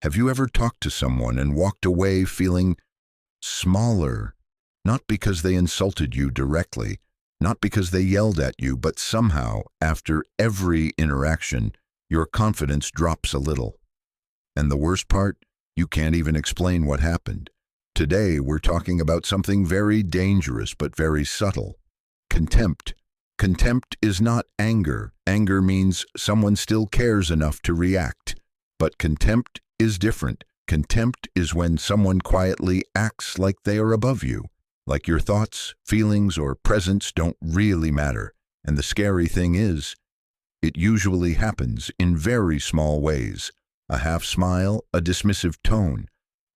Have you ever talked to someone and walked away feeling smaller, not because they insulted you directly, not because they yelled at you, but somehow, after every interaction, your confidence drops a little? And the worst part, you can't even explain what happened. Today, we're talking about something very dangerous but very subtle: contempt. Contempt is not anger. Anger means someone still cares enough to react. But contempt is different. Contempt is when someone quietly acts like they are above you, like your thoughts, feelings, or presence don't really matter. And the scary thing is, it usually happens in very small ways. A half smile, a dismissive tone,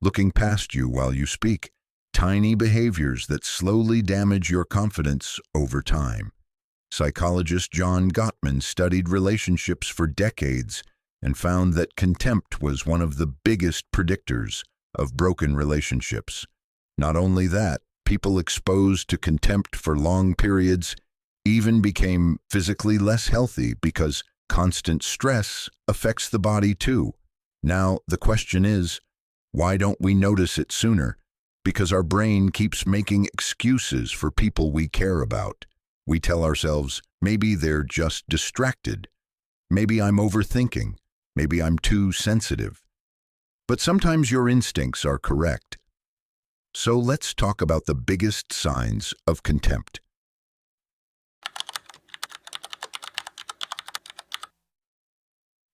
looking past you while you speak. Tiny behaviors that slowly damage your confidence over time. Psychologist John Gottman studied relationships for decades and found that contempt was one of the biggest predictors of broken relationships. Not only that, people exposed to contempt for long periods even became physically less healthy because constant stress affects the body too. Now, the question is, why don't we notice it sooner? Because our brain keeps making excuses for people we care about. We tell ourselves, maybe they're just distracted. Maybe I'm overthinking. Maybe I'm too sensitive. But sometimes your instincts are correct. So let's talk about the biggest signs of contempt.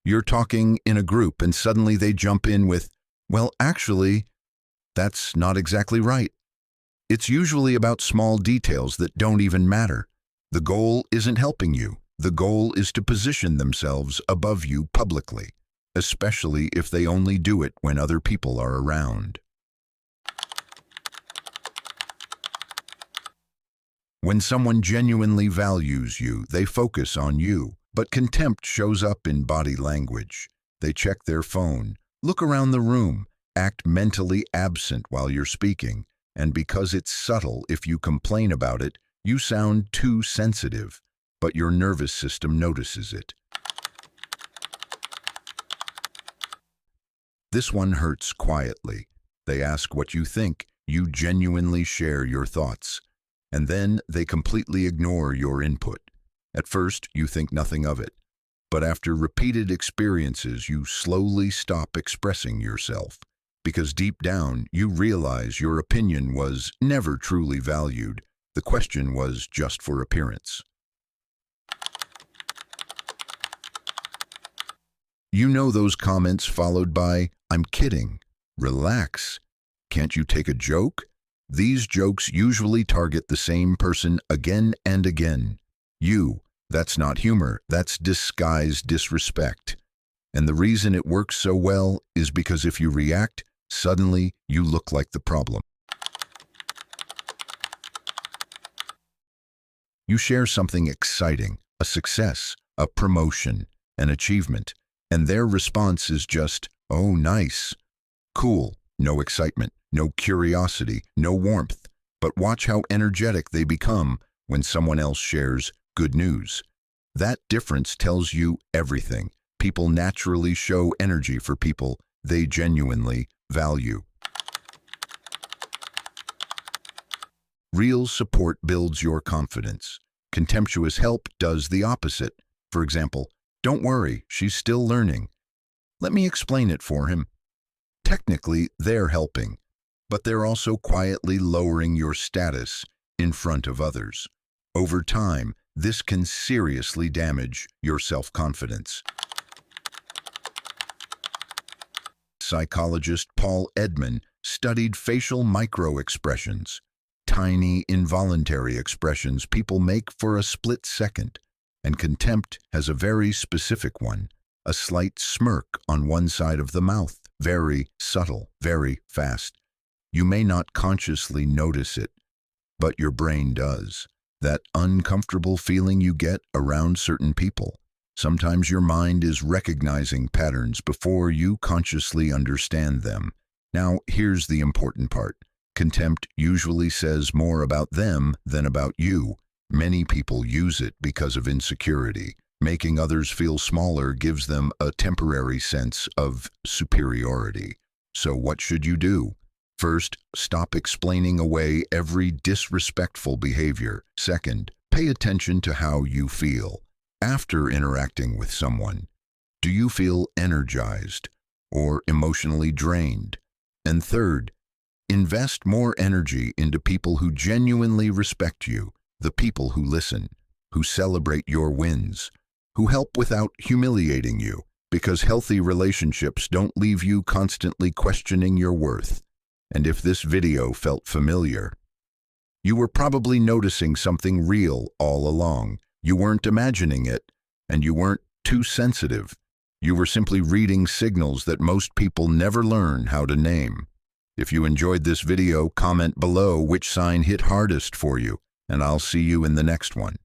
You're talking in a group and suddenly they jump in with, well, actually, that's not exactly right. It's usually about small details that don't even matter. The goal isn't helping you. The goal is to position themselves above you publicly, especially if they only do it when other people are around. When someone genuinely values you, they focus on you. But contempt shows up in body language. They check their phone, look around the room, act mentally absent while you're speaking. And because it's subtle, if you complain about it, you sound too sensitive, but your nervous system notices it. This one hurts quietly. They ask what you think. You genuinely share your thoughts. And then they completely ignore your input. At first, you think nothing of it. But after repeated experiences, you slowly stop expressing yourself. Because deep down, you realize your opinion was never truly valued. The question was just for appearance. You know those comments followed by, "I'm kidding," "Relax," "Can't you take a joke?" These jokes usually target the same person again and again. That's not humor, that's disguised disrespect. And the reason it works so well is because if you react, suddenly you look like the problem. You share something exciting, a success, a promotion, an achievement, and their response is just, "Oh, nice." Cool. No excitement, no curiosity, no warmth. But watch how energetic they become when someone else shares good news. That difference tells you everything. People naturally show energy for people they genuinely value. Real support builds your confidence. Contemptuous help does the opposite. For example, "Don't worry, she's still learning. Let me explain it for him." Technically, they're helping, but they're also quietly lowering your status in front of others. Over time, this can seriously damage your self-confidence. Psychologist Paul Edman studied facial micro-expressions, tiny involuntary expressions people make for a split second, and contempt has a very specific one, a slight smirk on one side of the mouth, very subtle, very fast. You may not consciously notice it, but your brain does. That uncomfortable feeling you get around certain people. Sometimes your mind is recognizing patterns before you consciously understand them. Now, here's the important part. Contempt usually says more about them than about you. Many people use it because of insecurity, Making others feel smaller gives them a temporary sense of superiority. So what should you do? First, stop explaining away every disrespectful behavior. Second, pay attention to how you feel. After interacting with someone, do you feel energized or emotionally drained? And third, invest more energy into people who genuinely respect you, the people who listen, who celebrate your wins, who help without humiliating you, because healthy relationships don't leave you constantly questioning your worth. And if this video felt familiar, you were probably noticing something real all along. You weren't imagining it, and you weren't too sensitive. You were simply reading signals that most people never learn how to name. If you enjoyed this video, comment below which sign hit hardest for you, and I'll see you in the next one.